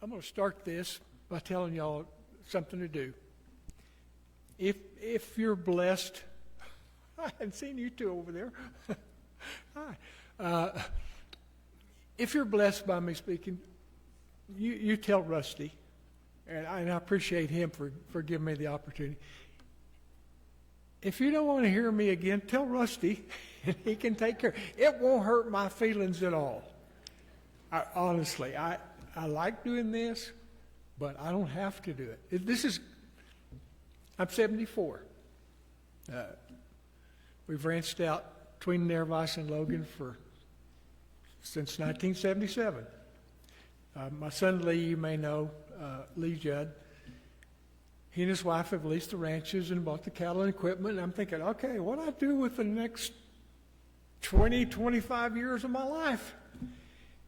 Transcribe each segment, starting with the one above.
I'm going to start this by telling y'all something to do. If you're blessed, I hadn't seen you two over there. Hi. If you're blessed by me speaking, you tell Rusty, and I appreciate him for giving me the opportunity. If you don't want to hear me again, tell Rusty, and he can take care. It won't hurt my feelings at all. Honestly, I like doing this, but I don't have to do it. I'm 74. We've ranched out between Nervas and Logan since 1977. My son Lee, you may know, Lee Judd, he and his wife have leased the ranches and bought the cattle and equipment. And I'm thinking, okay, what do I do with the next 20, 25 years of my life?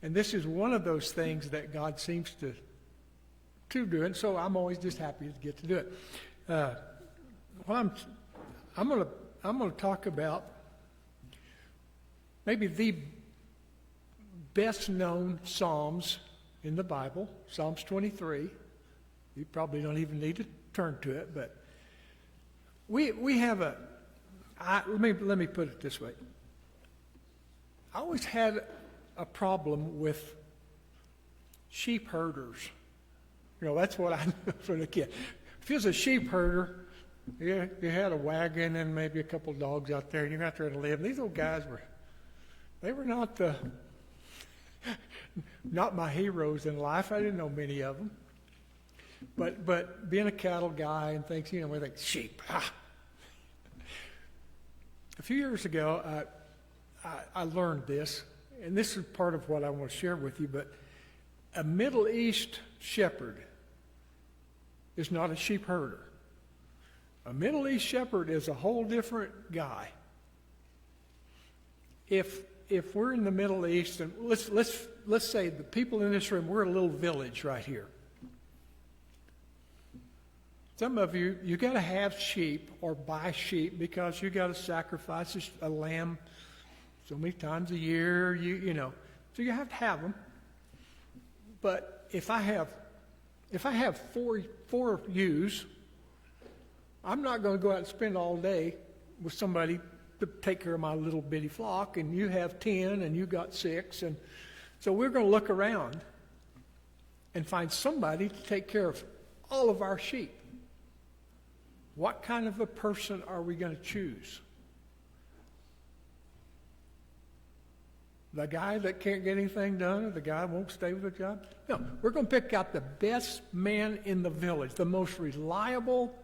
And this is one of those things that God seems to do it. So I'm always just happy to get to do it. I'm going to talk about maybe the best known Psalms in the Bible, Psalms 23. You probably don't even need to turn to it, but we have let me put it this way. I always had a problem with sheep herders. You know, that's what I knew from a kid. If you was a sheep herder, you had a wagon and maybe a couple dogs out there, and you're out there to live. These old guys were not my heroes in life. I didn't know many of them. But being a cattle guy and things, we think, sheep. A few years ago, I learned this, and this is part of what I want to share with you, but a Middle East shepherd is not a sheep herder. A Middle East shepherd is a whole different guy. If we're in the Middle East, and let's say the people in this room, we're a little village right here. Some of you got to have sheep or buy sheep because you got to sacrifice a lamb so many times a year. So you have to have them. But if I have four ewes, I'm not going to go out and spend all day with somebody to take care of my little bitty flock, and you have 10 and you got 6, and so we're going to look around and find somebody to take care of all of our sheep. What kind of a person are we going to choose? The guy that can't get anything done, or the guy who won't stay with the job? No, we're going to pick out the best man in the village, the most reliable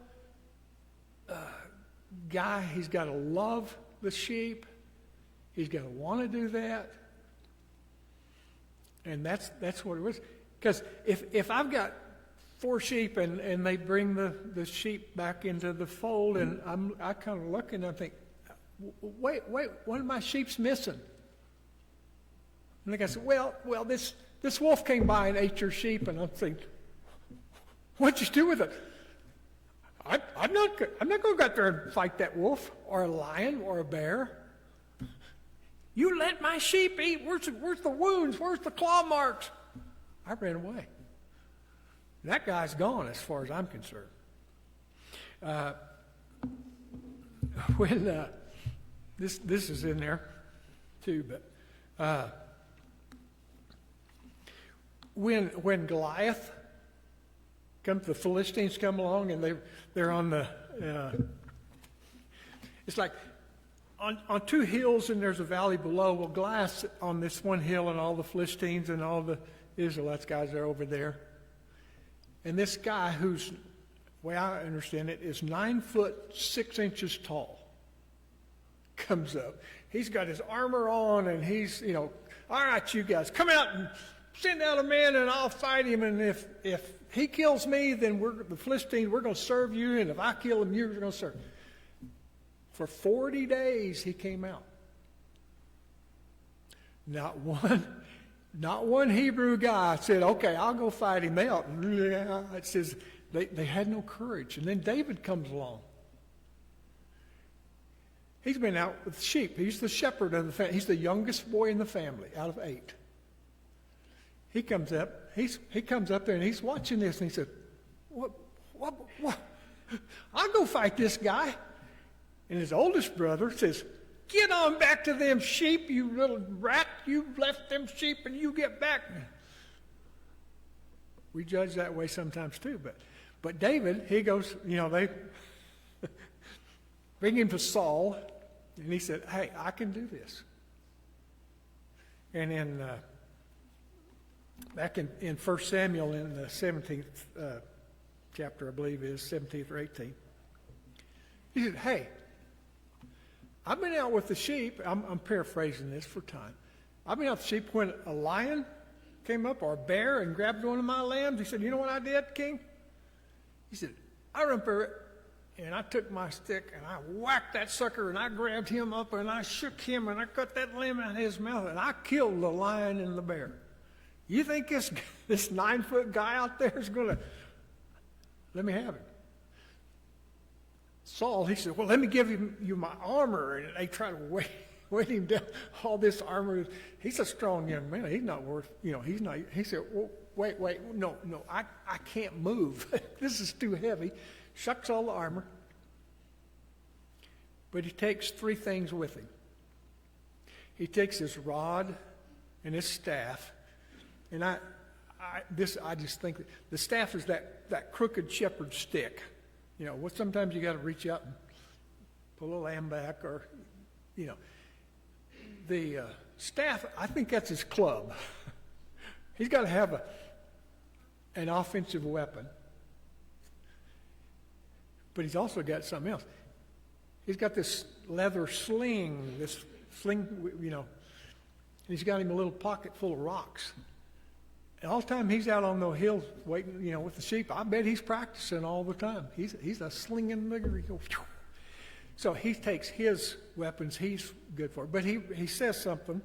guy. He's got to love the sheep. He's got to want to do that. And that's what it was. Because if I've got 4 sheep and they bring the sheep back into the fold, and I kind of look and I think, wait, one of my sheep's missing. And the guy said, well, this wolf came by and ate your sheep, and I'm thinking, what'd you do with it? I'm not going to go out there and fight that wolf or a lion or a bear. You let my sheep eat. Where's the wounds? Where's the claw marks? I ran away. That guy's gone as far as I'm concerned. When this is in there too, but when Goliath comes, the Philistines come along and they're on the. It's like on 2 hills and there's a valley below. Well, Goliath's on this one hill and all the Philistines and all the Israelites guys are over there. And this guy, who's, the way I understand it, is 9 foot 6 inches tall, comes up. He's got his armor on, and he's, all right, you guys, come out and send out a man, and I'll fight him. And if he kills me, then the Philistines, we're going to serve you. And if I kill him, you're going to serve. For 40 days, he came out. Not one Hebrew guy said, okay, I'll go fight him out. It says they had no courage. And then David comes along. He's been out with sheep. He's the shepherd of the family. He's the youngest boy in the family out of 8. he comes up. He comes up there and he's watching this and he said, what? I'll go fight this guy. And his oldest brother says, get on back to them sheep, you little rat. You left them sheep and you get back. We judge that way sometimes too. But David, he goes, they bring him to Saul. And he said, hey, I can do this. And in back in 1 Samuel in the 17th chapter, I believe it is, 17th or 18th, he said, hey, I've been out with the sheep. I'm paraphrasing this for time. I've been out with the sheep when a lion came up or a bear and grabbed one of my lambs. He said, you know what I did, King? He said, I ran for it. And I took my stick and I whacked that sucker and I grabbed him up and I shook him and I cut that limb out of his mouth and I killed the lion and the bear. You think this 9-foot guy out there is going to let me have him? Saul, he said, well, let me give you my armor. And they try to weight him down, all this armor. He's a strong young man. He's not worth, he's not. He said, well, wait, no, I can't move. This is too heavy. Shucks all the armor. But he takes 3 things with him. He takes his rod and his staff. And I just think that the staff is that crooked shepherd's stick. Sometimes you got to reach out and pull a lamb back or, The staff, I think that's his club. He's got to have an offensive weapon. But he's also got something else. He's got this leather sling, and he's got him a little pocket full of rocks. And all the time he's out on the hills waiting, with the sheep, I bet he's practicing all the time. He's a slinging nigger. He goes, phew. So he takes his weapons. He's good for it. But he says something.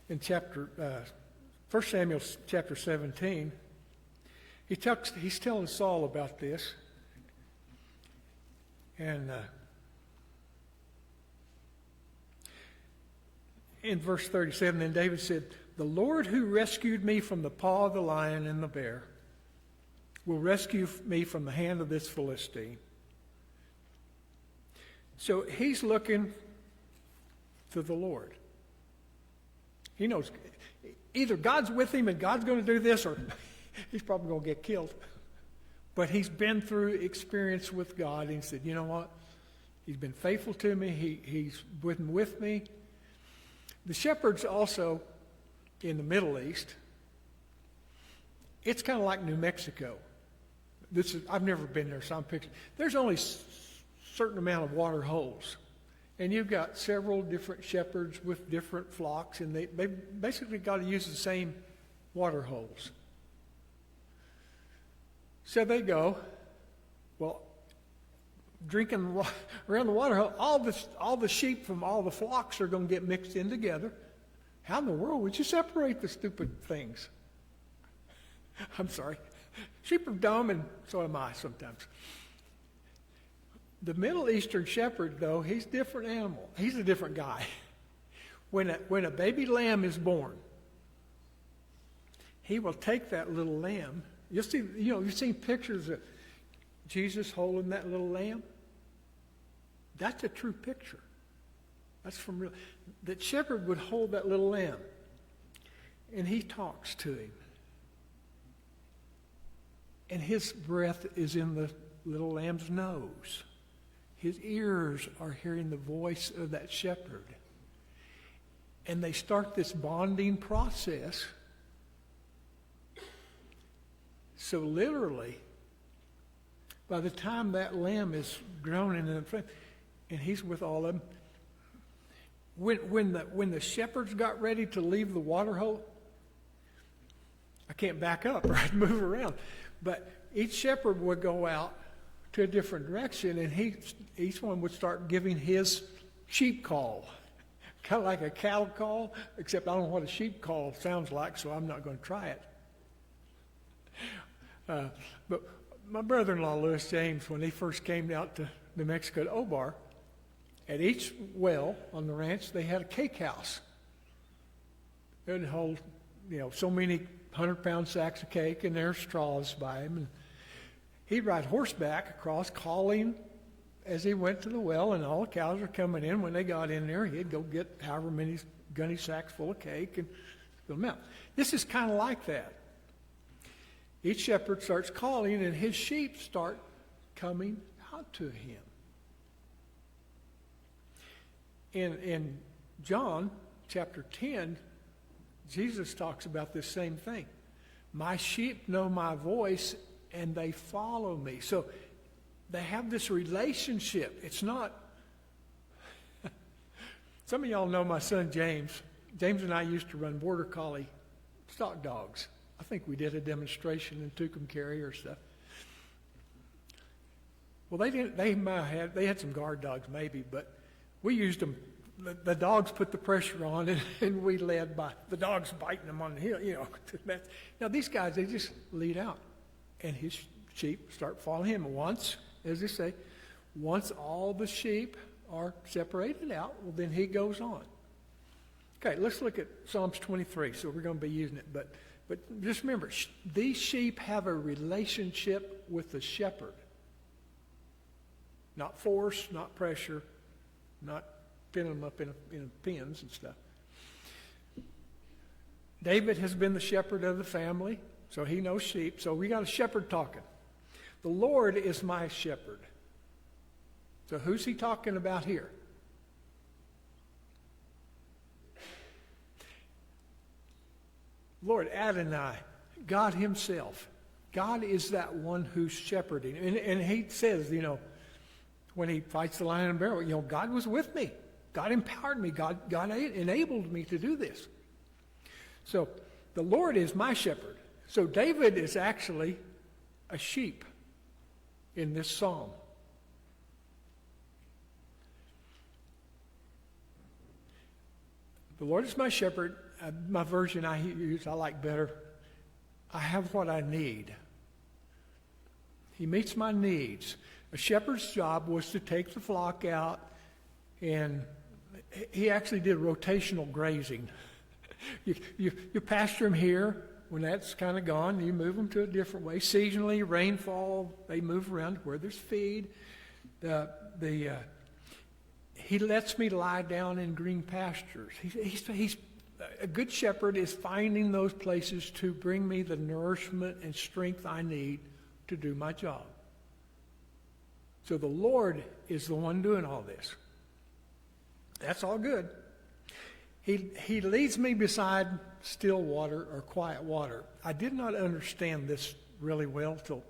In 1 Samuel chapter 17, he's telling Saul about this. And in verse 37, then David said, the Lord who rescued me from the paw of the lion and the bear will rescue me from the hand of this Philistine. So he's looking to the Lord. He knows either God's with him and God's going to do this, or he's probably going to get killed. But he's been through experience with God, and he said, you know what? He's been faithful to me. He's been with me. The shepherds also in the Middle East, it's kind of like New Mexico. I've never been there, so I'm picturing. There's only a certain amount of water holes. And you've got several different shepherds with different flocks, and they basically got to use the same water holes. So they go, drinking around the water hole. All the sheep from all the flocks are going to get mixed in together. How in the world would you separate the stupid things? I'm sorry. Sheep are dumb, and so am I sometimes. The Middle Eastern shepherd, though, he's a different animal. He's a different guy. When a baby lamb is born, he will take that little lamb. You'll see, you've seen pictures of Jesus holding that little lamb. That's a true picture. That's from real. That shepherd would hold that little lamb, and he talks to him. And his breath is in the little lamb's nose. His ears are hearing the voice of that shepherd. And they start this bonding process. So literally, by the time that lamb is grown and he's with all of them, when the shepherds got ready to leave the water hole, I can't back up or I'd move around, but each shepherd would go out to a different direction, and each one would start giving his sheep call, kind of like a cattle call, except I don't know what a sheep call sounds like, so I'm not going to try it. But my brother-in-law, Louis James, when he first came out to New Mexico to Obar, at each well on the ranch, they had a cake house. It would hold, so many 100-pound sacks of cake, and there's straws by him. And he'd ride horseback across, calling as he went to the well, and all the cows were coming in. When they got in there, he'd go get however many gunny sacks full of cake and fill them out. This is kind of like that. Each shepherd starts calling, and his sheep start coming out to him. In John chapter 10, Jesus talks about this same thing. My sheep know my voice, and they follow me. So they have this relationship. It's not... Some of y'all know my son James. James and I used to run Border Collie stock dogs. I think we did a demonstration in Tucumcari or stuff. Well, they didn't. They had some guard dogs maybe, but we used them. The dogs put the pressure on, and we led by the dogs biting them on the heel. Now these guys, they just lead out, and his sheep start following him. Once, as they say, once all the sheep are separated out, well, then he goes on. Okay, let's look at Psalms 23. So we're going to be using it, but just remember, these sheep have a relationship with the shepherd. Not force, not pressure, not pinning them up in pens and stuff. David has been the shepherd of the family, so he knows sheep. So we got a shepherd talking. The Lord is my shepherd. So who's he talking about here? Lord Adonai, God himself. God is that one who's shepherding. And he says, when he fights the lion and bear, God was with me. God empowered me. God enabled me to do this. So the Lord is my shepherd. So David is actually a sheep in this psalm. The Lord is my shepherd. My version I use, I like better. I have what I need. He meets my needs. A shepherd's job was to take the flock out, and he actually did rotational grazing. You pasture them here. When that's kind of gone, you move them to a different way. Seasonally, rainfall, they move around where there's feed. He lets me lie down in green pastures. He's a good shepherd is finding those places to bring me the nourishment and strength I need to do my job. So the Lord is the one doing all this. That's all good. He leads me beside still water or quiet water. I did not understand this really well till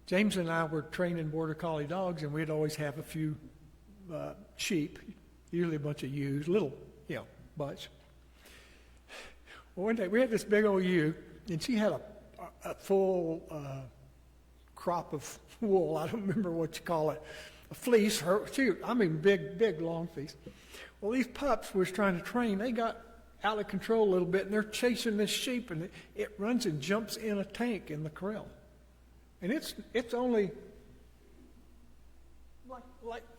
James and I were training Border Collie dogs, and we'd always have a few sheep, usually a bunch of ewes, little, bunch. Well, one day we had this big old ewe, and she had a full crop of wool. I don't remember what you call it, a fleece. Big, long fleece. Well, these pups was trying to train. They got out of control a little bit, and they're chasing this sheep, and it runs and jumps in a tank in the corral, and it's only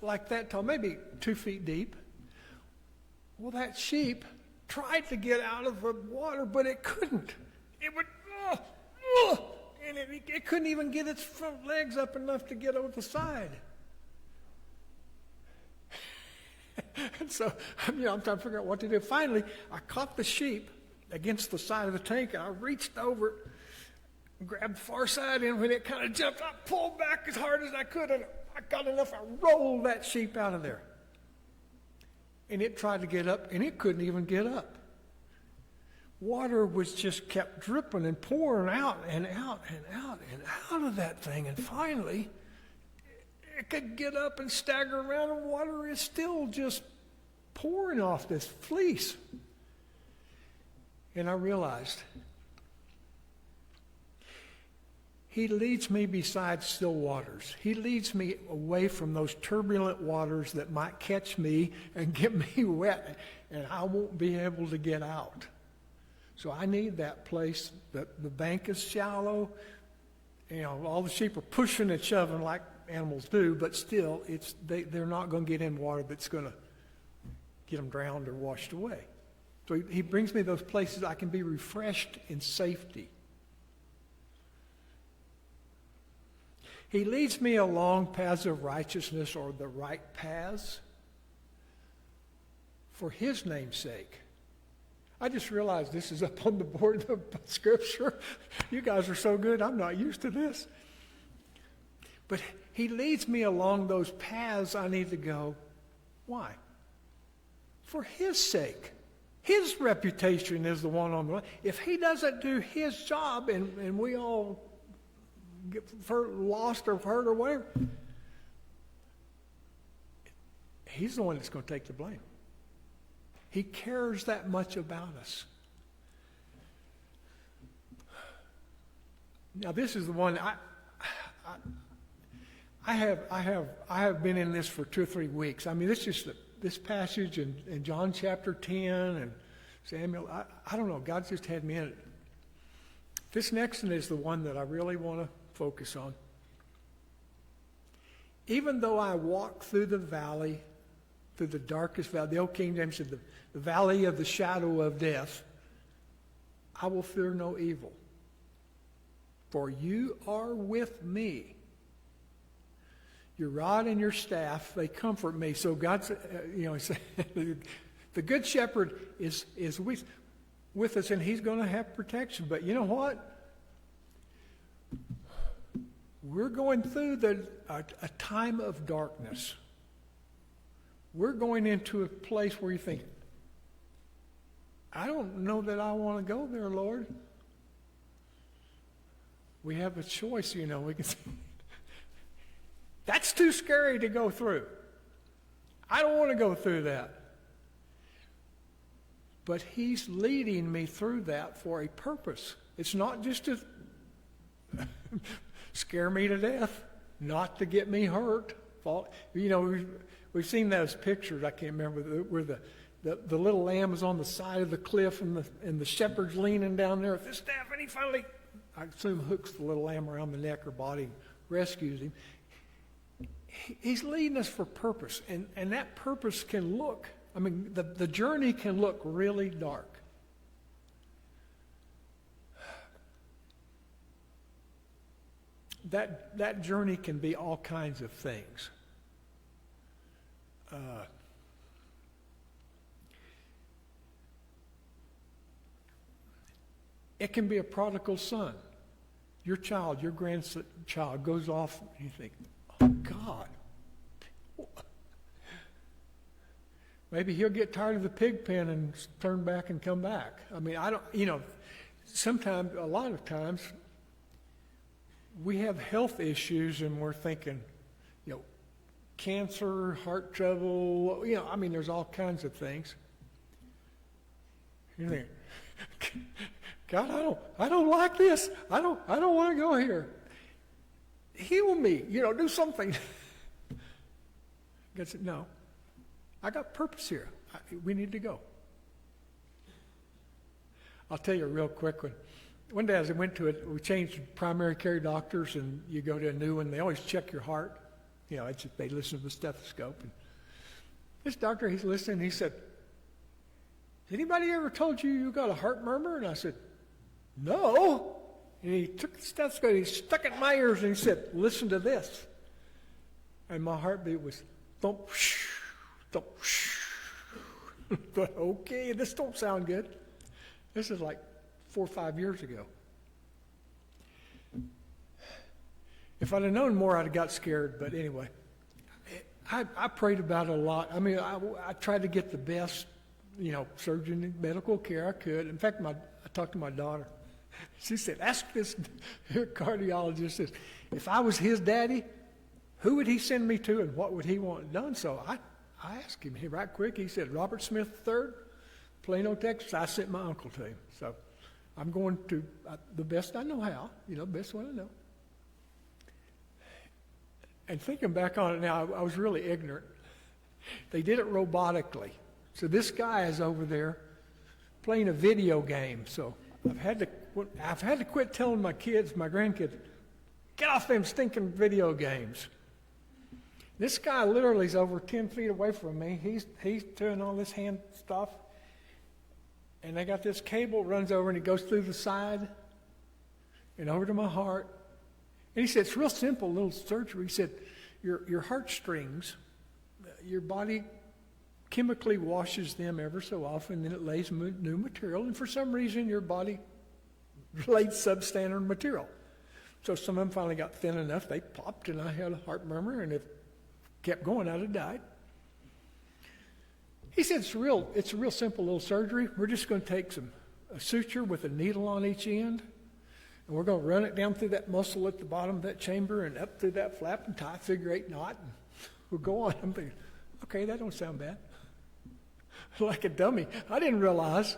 like that tall, maybe 2 feet deep. Well, that sheep tried to get out of the water, but it couldn't. It would, and it couldn't even get its front legs up enough to get over the side. And so, I'm trying to figure out what to do. Finally, I caught the sheep against the side of the tank, and I reached over, grabbed the far side, and when it kind of jumped, I pulled back as hard as I could, and I got enough. I rolled that sheep out of there. And it tried to get up, and it couldn't even get up. Water was just kept dripping and pouring out and out and out and out of that thing. And finally, it could get up and stagger around, and water is still just pouring off this fleece. And I realized, he leads me beside still waters. He leads me away from those turbulent waters that might catch me and get me wet, and I won't be able to get out. So I need that place that the bank is shallow. All the sheep are pushing and shoving like animals do, but still, they're not going to get in water that's going to get them drowned or washed away. So he brings me those places I can be refreshed in safety. He leads me along paths of righteousness, or the right paths, for his name's sake. I just realized this is up on the board of Scripture. You guys are so good, I'm not used to this. But he leads me along those paths I need to go. Why? For his sake. His reputation is the one on the line. If he doesn't do his job and we all get lost or hurt or whatever, he's the one that's going to take the blame. He cares that much about us. Now this is the one I have been in this for 2 or 3 weeks. I mean, this passage in John chapter 10 and Samuel, I don't know, God just had me in it. This next one is the one that I really want to focus on. Even though I walk through the valley, through the darkest valley, the old King James said the valley of the shadow of death, I will fear no evil. For you are with me. Your rod and your staff, they comfort me. So God's, the good shepherd is with us, and he's going to have protection. But you know what? We're going through a time of darkness. We're going into a place where you think, I don't know that I want to go there, Lord. We have a choice, we can say, that's too scary to go through. I don't want to go through that. But he's leading me through that for a purpose. It's not just to scare me to death, not to get me hurt. We've seen those pictures, I can't remember, where the little lamb is on the side of the cliff and the shepherd's leaning down there with his staff, and he finally, I assume, hooks the little lamb around the neck or body and rescues him. He's leading us for purpose, and that purpose can look, the journey can look really dark. That journey can be all kinds of things. It can be a prodigal son. Your child, your grandchild goes off, and you think, oh, God. Maybe he'll get tired of the pig pen and turn back and come back. Sometimes, a lot of times, we have health issues and we're thinking, cancer, heart trouble, there's all kinds of things. You think, God, I don't like this. I don't want to go here. Heal me, do something. God said, no, I got purpose here. We need to go. I'll tell you a real quick one. One day as I went to it, we changed primary care doctors, and you go to a new one. They always check your heart. They listen to the stethoscope. And this doctor, he's listening. He said, anybody ever told you got a heart murmur? And I said, no. And he took the stethoscope, he stuck it in my ears, and he said, listen to this. And my heartbeat was thump, thump. But okay, this don't sound good. This is like 4 or 5 years ago. If I'd have known more, I'd have got scared. But anyway, I prayed about it a lot. I tried to get the best, surgeon and medical care I could. In fact, I talked to my daughter. She said, ask this cardiologist, if I was his daddy, who would he send me to and what would he want done? So I asked him right quick. He said, Robert Smith III, Plano, Texas. I sent my uncle to him. So I'm going to the best I know how, best one I know. And thinking back on it now, I was really ignorant. They did it robotically. So this guy is over there playing a video game. So I've had to quit telling my kids, my grandkids, get off them stinking video games. This guy literally is over 10 feet away from me. He's doing all this hand stuff. And they got this cable runs over and it goes through the side and over to my heart. And he said, it's real simple, little surgery. He said, your heartstrings, your body chemically washes them ever so often, then it lays new material. And for some reason, your body laid substandard material. So some of them finally got thin enough, they popped, and I had a heart murmur, and if it kept going, I'd have died. He said, it's a real simple little surgery. We're just going to take a suture with a needle on each end, and we're going to run it down through that muscle at the bottom of that chamber and up through that flap and tie a figure 8 knot, and we'll go on. I'm thinking, okay, that don't sound bad. Like a dummy. I didn't realize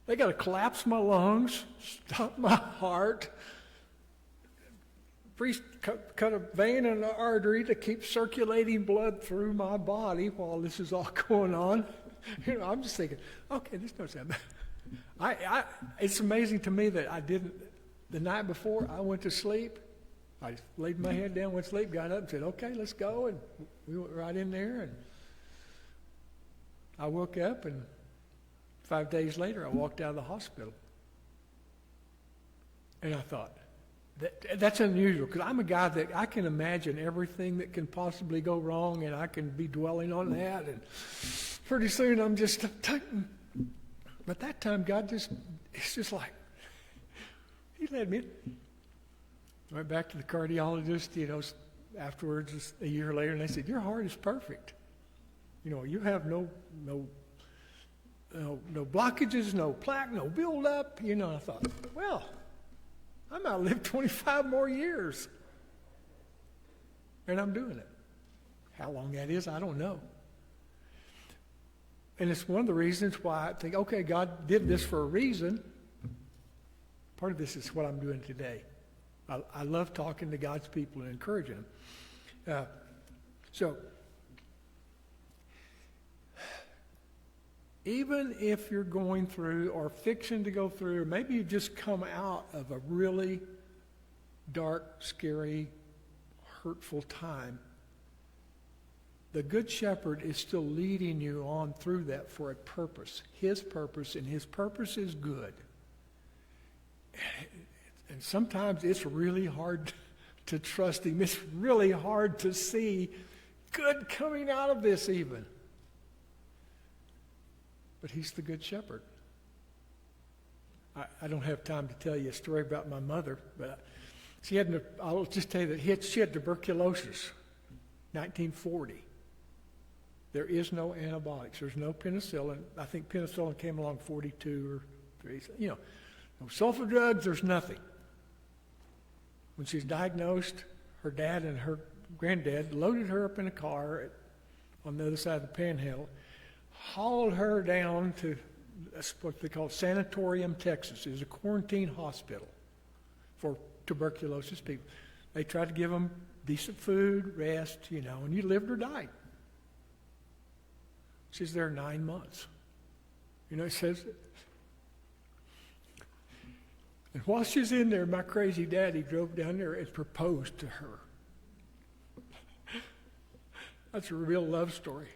they got to collapse my lungs, stop my heart, priest cut a vein in the artery to keep circulating blood through my body while this is all going on. You know, I'm just thinking, okay, this don't sound bad. It's amazing to me that I didn't, the night before I went to sleep, I just laid my head down, went to sleep, got up and said, okay, let's go. And we went right in there, and I woke up, and 5 days later, I walked out of the hospital. And I thought, that's unusual, because I'm a guy that I can imagine everything that can possibly go wrong, and I can be dwelling on that, and pretty soon I'm just tighten. But that time, God it's just like, He led me. Went back to the cardiologist, you know, afterwards, just a year later, and they said, your heart is perfect. You know, you have no blockages, no plaque, no buildup. You know, I thought, well, I might live 25 more years. And I'm doing it. How long that is, I don't know. And it's one of the reasons why I think, okay, God did this for a reason. Part of this is what I'm doing today. I love talking to God's people and encouraging them. So, even if you're going through or fixing to go through, or maybe you've just come out of a really dark, scary, hurtful time, the Good Shepherd is still leading you on through that for a purpose. His purpose, and His purpose is good. And sometimes it's really hard to trust Him. It's really hard to see good coming out of this even. But He's the Good Shepherd. I don't have time to tell you a story about my mother, but I'll just tell you that she had tuberculosis, 1940. There is no antibiotics. There's no penicillin. I think penicillin came along 42 or 3. You know, no sulfa drugs, there's nothing. When she's diagnosed, her dad and her granddad loaded her up in a car on the other side of the Panhandle, hauled her down to what they call Sanatorium, Texas. It was a quarantine hospital for tuberculosis people. They tried to give them decent food, rest, you know, and you lived or died. She's there 9 months. You know, it says, and while she's in there, my crazy daddy drove down there and proposed to her. That's a real love story.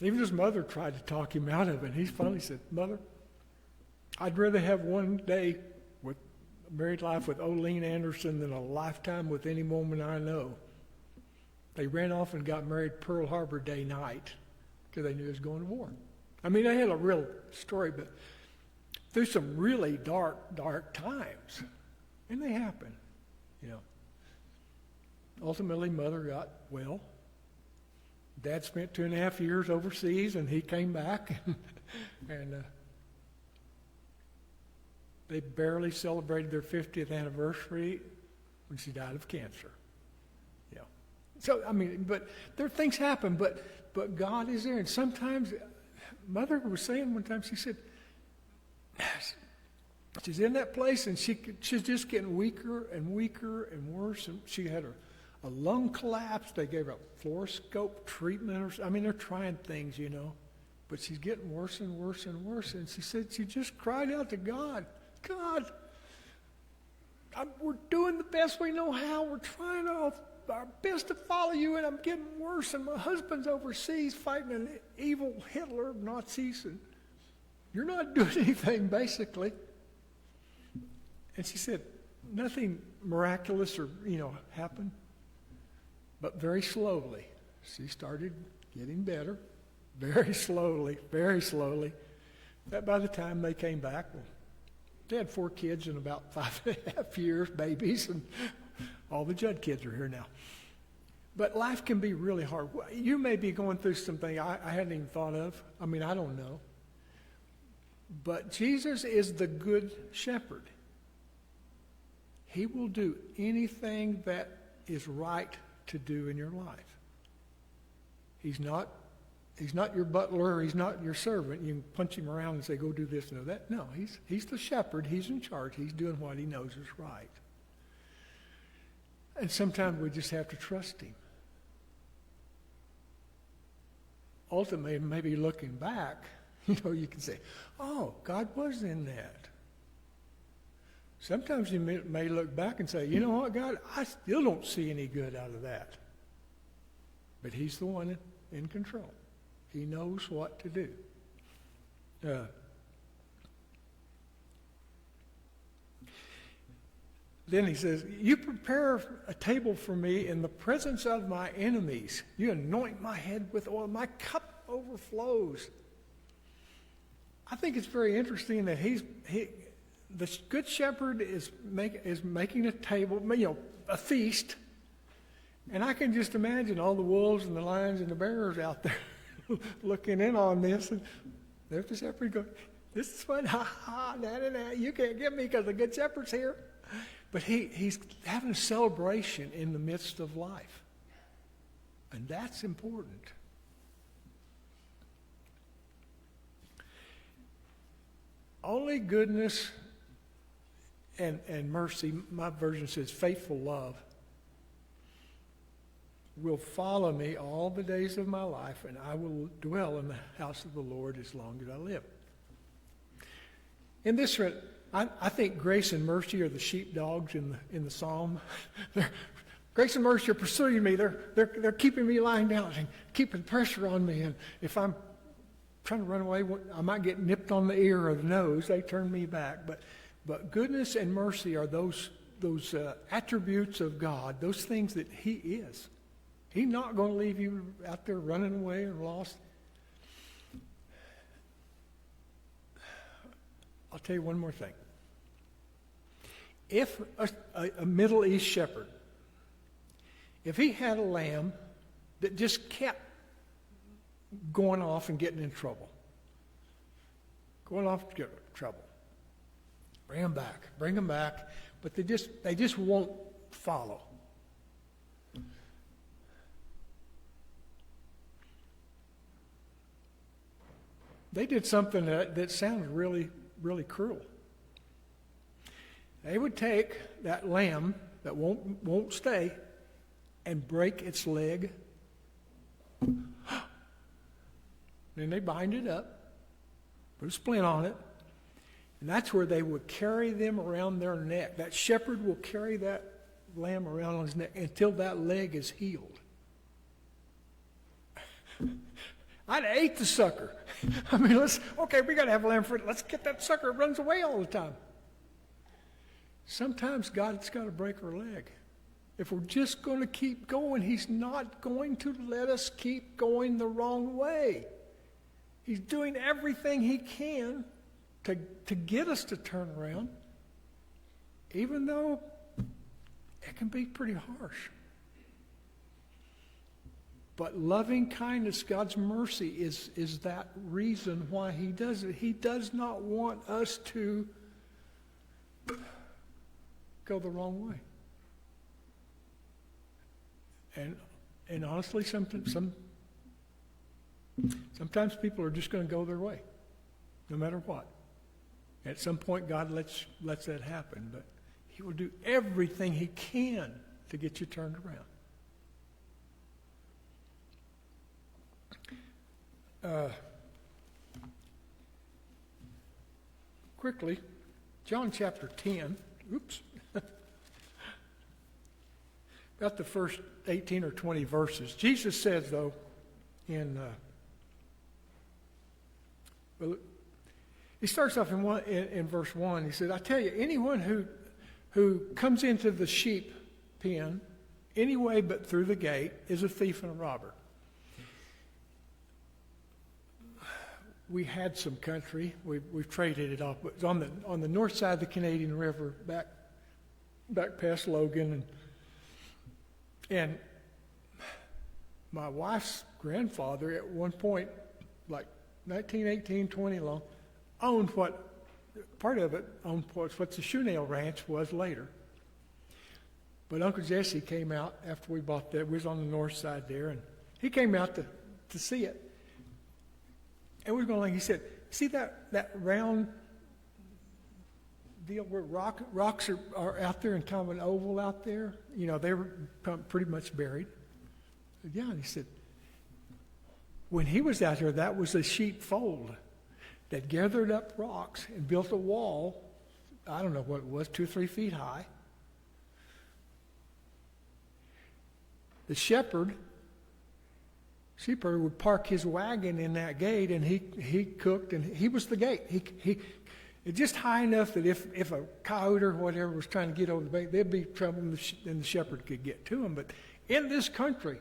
Even his mother tried to talk him out of it. He finally said, Mother, I'd rather have one day with married life with Olene Anderson than a lifetime with any woman I know. They ran off and got married Pearl Harbor Day night because they knew he was going to war. I mean, they had a real story, but through some really dark, dark times. And they happen, you know. Ultimately, Mother got well. Dad spent 2.5 years overseas, and he came back, and they barely celebrated their 50th anniversary when she died of cancer. Yeah. So, I mean, but things happen, but God is there. And sometimes, Mother was saying one time, she said, she's in that place, and she's just getting weaker and weaker and worse. And she had a lung collapse. They gave her a fluoroscope treatment. I mean, they're trying things, you know. But she's getting worse and worse and worse. And she said she just cried out to God, God, we're doing the best we know how. We're trying our best to follow you, and I'm getting worse. And my husband's overseas fighting an evil Hitler, Nazis, and you're not doing anything, basically. And she said, nothing miraculous or, happened. But very slowly, she started getting better. Very slowly, very slowly. But by the time they came back, well, they had 4 kids in about 5.5 years, babies, and all the Judd kids are here now. But life can be really hard. You may be going through something I hadn't even thought of. I don't know. But Jesus is the good shepherd. He will do anything that is right to do in your life. He's not your butler, he's not your servant. You can punch him around and say, go do this and that. No, he's the shepherd, he's in charge, he's doing what he knows is right. And sometimes we just have to trust him. Ultimately, maybe looking back, you can say, oh, God was in that. Sometimes you may look back and say, you know what, God, I still don't see any good out of that. But he's the one in control. He knows what to do. Then he says, you prepare a table for me in the presence of my enemies. You anoint my head with oil. My cup overflows. I think it's very interesting that the good shepherd is making a table, a feast. And I can just imagine all the wolves and the lions and the bears out there looking in on this. And there's the shepherd going, this is fun. Ha, ha, nah. You can't get me because the good shepherd's here. But he's having a celebration in the midst of life. And that's important. Only goodness and mercy, my version says faithful love, will follow me all the days of my life, and I will dwell in the house of the Lord as long as I live. In this, I think grace and mercy are the sheepdogs in the psalm. Grace and mercy are pursuing me. They're keeping me lying down and keeping pressure on me. And if I'm trying to run away, I might get nipped on the ear or the nose. They turn me back. But goodness and mercy are those attributes of God, those things that he is. He's not going to leave you out there running away or lost. I'll tell you one more thing. If a Middle East shepherd, if he had a lamb that just kept going off and getting in trouble, bring them back, but they just won't follow. They did something that sounded really, really cruel. They would take that lamb that won't stay and break its leg. Then they bind it up, put a splint on it, and that's where they would carry them around their neck. That shepherd will carry that lamb around on his neck until that leg is healed. I'd ate the sucker. We got to have a lamb for it. Let's get that sucker. It runs away all the time. Sometimes God's got to break our leg. If we're just going to keep going, he's not going to let us keep going the wrong way. He's doing everything he can to get us to turn around, even though it can be pretty harsh. But loving kindness, God's mercy, is that reason why he does it. He does not want us to go the wrong way. And honestly, sometimes people are just going to go their way, no matter what. At some point, God lets that happen, but he will do everything he can to get you turned around. Quickly, John chapter 10. Oops. about the first 18 or 20 verses. Jesus says, though, he starts off in verse 1. He said, I tell you, anyone who comes into the sheep pen any way but through the gate is a thief and a robber. We had some country. We've traded it off. But it's on the north side of the Canadian River, back past Logan. And my wife's grandfather at one point, like 1918, 20 long, owned what the Shoenail Ranch was later. But Uncle Jesse came out after we bought that. We was on the north side there, and he came out to see it. And we were going, he said, see that round deal where rocks are out there in kind of an oval out there? You know, they were pretty much buried. I said, yeah, and he said, when he was out here, that was a sheepfold that gathered up rocks and built a wall, I don't know what it was, 2 or 3 feet high. The shepherd would park his wagon in that gate, and he cooked, and he was the gate. He just high enough that if a coyote or whatever was trying to get over the gate, there'd be trouble, and the shepherd could get to him. But in this country,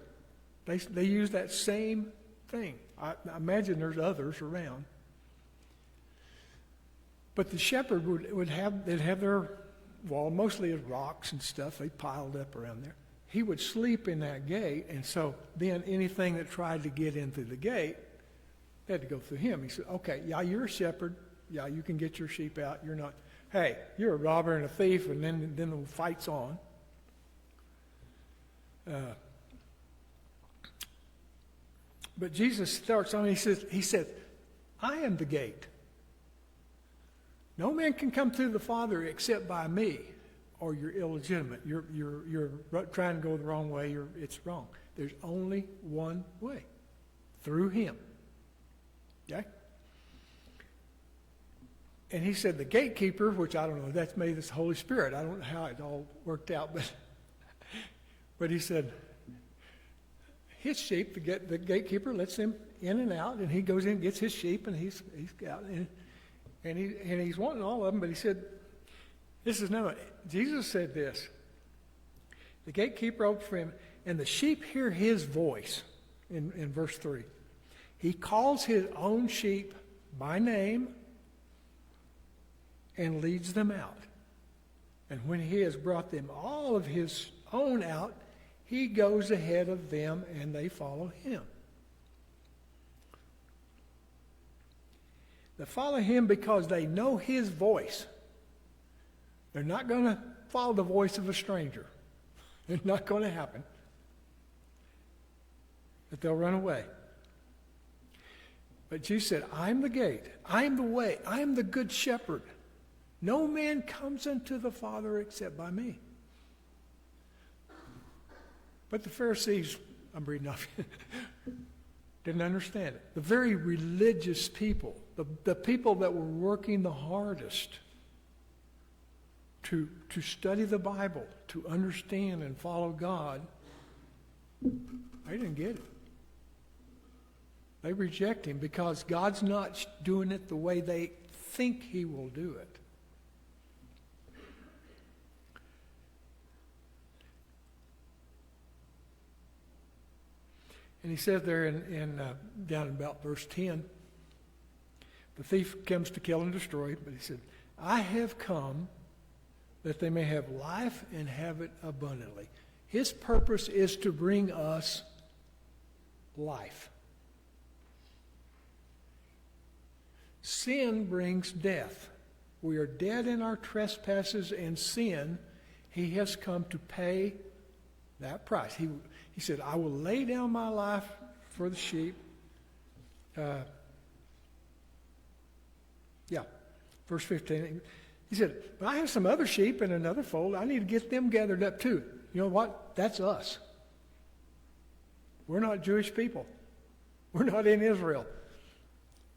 they use that same thing. I imagine there's others around. But the shepherd would have their wall, mostly as rocks and stuff. They piled up around there. He would sleep in that gate, and so then anything that tried to get in through the gate had to go through him. He said, okay, yeah, you're a shepherd. Yeah, you can get your sheep out. You're not, hey, you're a robber and a thief, and then the fight's on. But Jesus starts on, he said, I am the gate. No man can come to the Father except by me. Or you're illegitimate. You're trying to go the wrong way. It's wrong. There's only one way, through him. Okay? And he said the gatekeeper, which I don't know, that's maybe this Holy Spirit. I don't know how it all worked out, but he said his sheep, the gatekeeper lets him in and out, and he goes in, gets his sheep, and he's out, and he's wanting all of them. But he said, Jesus said this. The gatekeeper opened for him, and the sheep hear his voice in verse 3. He calls his own sheep by name and leads them out. And when he has brought them all of his own out, he goes ahead of them and they follow him. They follow him because they know his voice. They're not going to follow the voice of a stranger. It's not going to happen. But they'll run away. But Jesus said, I'm the gate. I'm the way. I'm the good shepherd. No man comes unto the Father except by me. But the Pharisees, I'm reading off, didn't understand it. The very religious people, the people that were working the hardest to study the Bible, to understand and follow God, they didn't get it. They reject him because God's not doing it the way they think he will do it. And he said there down in about verse 10, the thief comes to kill and destroy, but he said, I have come that they may have life and have it abundantly. His purpose is to bring us life. Sin brings death. We are dead in our trespasses and sin. He has come to pay that price. He said, I will lay down my life for the sheep. Verse 15. He said, but I have some other sheep in another fold. I need to get them gathered up too. You know what? That's us. We're not Jewish people. We're not in Israel.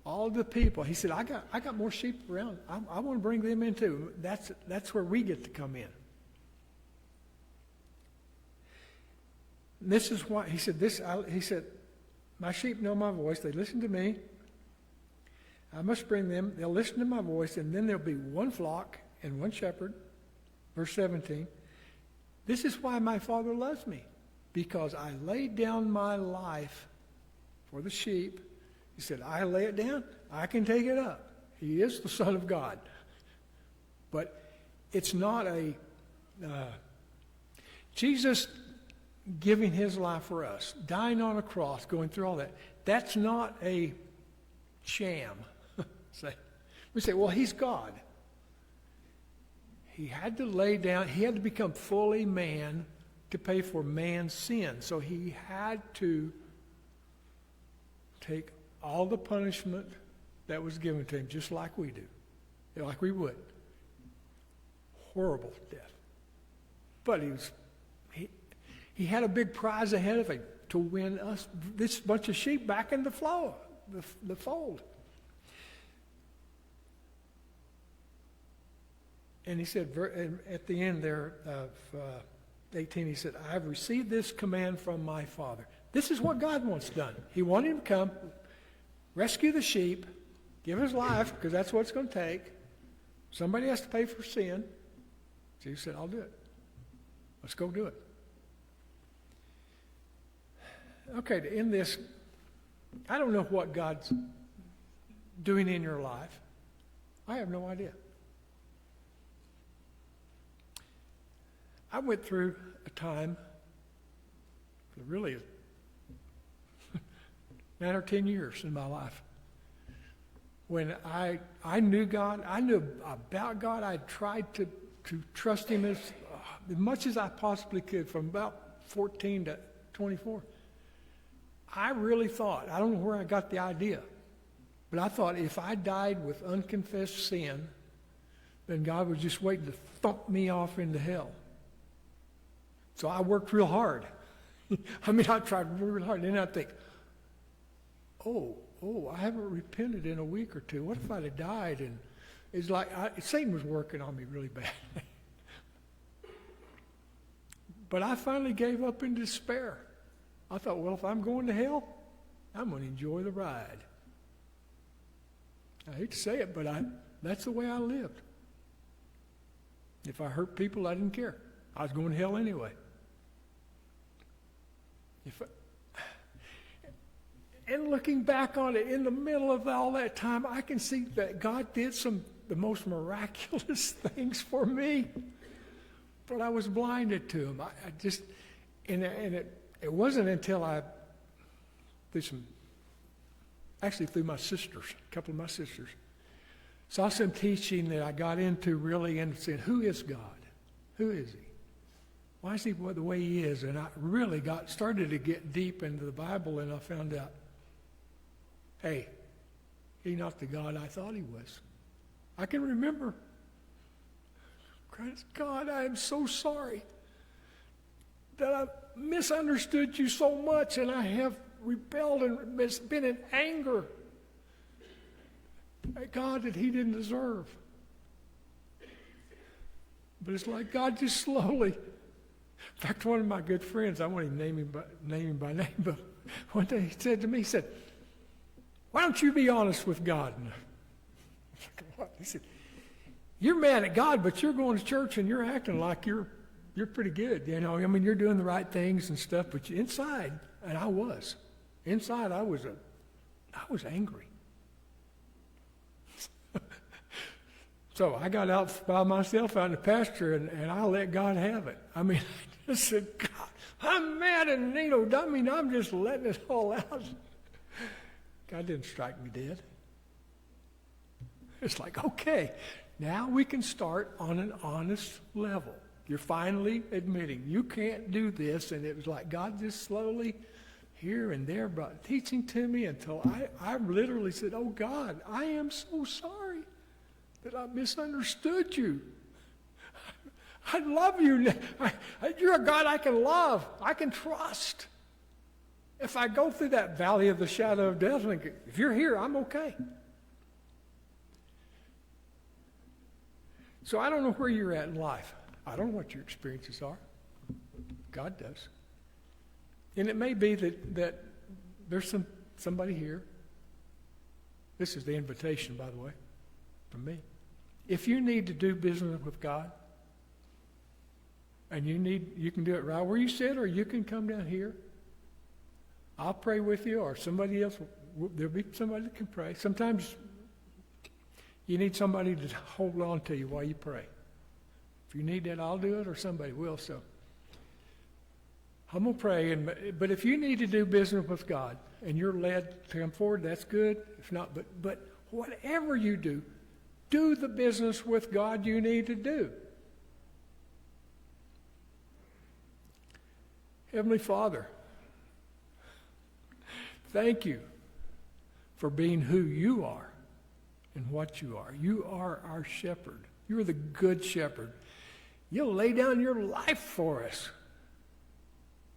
All the people. He said, I got more sheep around. I want to bring them in too. That's where we get to come in. This is why, he said, my sheep know my voice. They listen to me. I must bring them. They'll listen to my voice, and then there'll be one flock and one shepherd. Verse 17. This is why my Father loves me, because I laid down my life for the sheep. He said, I lay it down, I can take it up. He is the Son of God. But it's not Jesus giving his life for us, dying on a cross, going through all that. That's not a sham. We say, well, he's God. He had to lay down, he had to become fully man to pay for man's sin. So he had to take all the punishment that was given to him, just like we do, like we would. Horrible death. But he had a big prize ahead of him to win us, this bunch of sheep, back in the fold. And he said, at the end there of 18, he said, I have received this command from my Father. This is what God wants done. He wanted him to come, rescue the sheep, give his life, because that's what it's going to take. Somebody has to pay for sin. Jesus said, I'll do it. Let's go do it. Okay, to end this, I don't know what God's doing in your life. I have no idea. I went through a time, really 9 or 10 years in my life, when I knew God, I knew about God. I tried to trust him as much as I possibly could from about 14 to 24. I really thought, I don't know where I got the idea, but I thought if I died with unconfessed sin, then God was just waiting to thump me off into hell. So I worked real hard. I tried real hard. And then I'd think, oh, I haven't repented in a week or two. What if I'd have died? And it's like Satan was working on me really bad. But I finally gave up in despair. I thought, well, if I'm going to hell, I'm going to enjoy the ride. I hate to say it, but that's the way I lived. If I hurt people, I didn't care. I was going to hell anyway. And looking back on it, in the middle of all that time, I can see that God did the most miraculous things for me. But I was blinded to him. It wasn't until through my sisters, a couple of my sisters, saw some teaching that I got into really and said, who is God? Who is he? Why is he the way he is? And I really started to get deep into the Bible, and I found out, hey, he's not the God I thought he was. I can remember, Christ, God, I am so sorry that I misunderstood you so much, and I have rebelled and been in anger at God that he didn't deserve. But it's like God just slowly. In fact, one of my good friends, I won't even name him by name, but one day he said to me, he said, why don't you be honest with God? And I was like, what? He said, you're mad at God, but you're going to church and you're acting like you're pretty good. You know, I mean, you're doing the right things and stuff, but inside, and I was. Inside, I was angry. So I got out by myself out in the pasture, and I let God have it. I mean, I just said, God, I'm mad, and I'm just letting it all out. God didn't strike me dead. It's like, okay, now we can start on an honest level. You're finally admitting you can't do this, and it was like God just slowly here and there brought teaching to me until I literally said, oh God, I am so sorry that I misunderstood you. I love you. You're a God I can love. I can trust. If I go through that valley of the shadow of death, if you're here, I'm okay. So I don't know where you're at in life. I don't know what your experiences are. God does. And it may be that there's somebody here. This is the invitation, by the way, from me. If you need to do business with God, and you can do it right where you sit, or you can come down here. I'll pray with you, or somebody else. There'll be somebody that can pray. Sometimes you need somebody to hold on to you while you pray. If you need that, I'll do it, or somebody will. So I'm going to pray. But if you need to do business with God and you're led to come forward, that's good. If not, but whatever you do the business with God you need to do. Heavenly Father, thank you for being who you are and what you are. You are our shepherd. You're the good shepherd. You'll lay down your life for us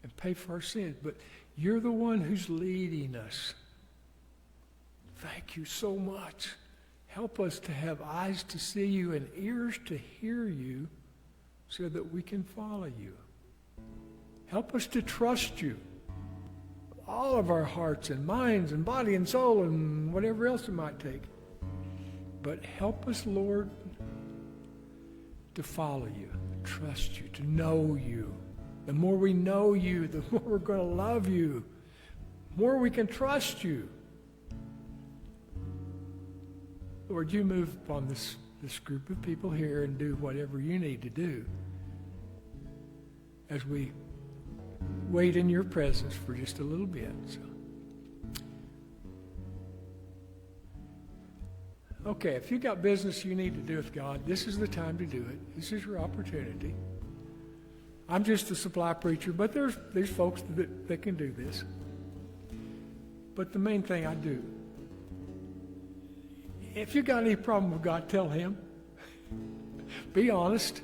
and pay for our sins, but you're the one who's leading us. Thank you so much. Help us to have eyes to see you and ears to hear you so that we can follow you. Help us to trust you with all of our hearts and minds and body and soul and whatever else it might take. But help us, Lord, to follow you, trust you, to know you. The more we know you, the more we're going to love you, the more we can trust you. Lord, you move upon this group of people here and do whatever you need to do as we wait in your presence for just a little bit. So. Okay, if you got business you need to do with God, this is the time to do it. This is your opportunity. I'm just a supply preacher, but there's folks that can do this. But the main thing I do, if you got any problem with God, tell him. Be honest.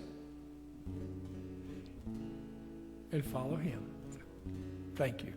And follow him. Thank you.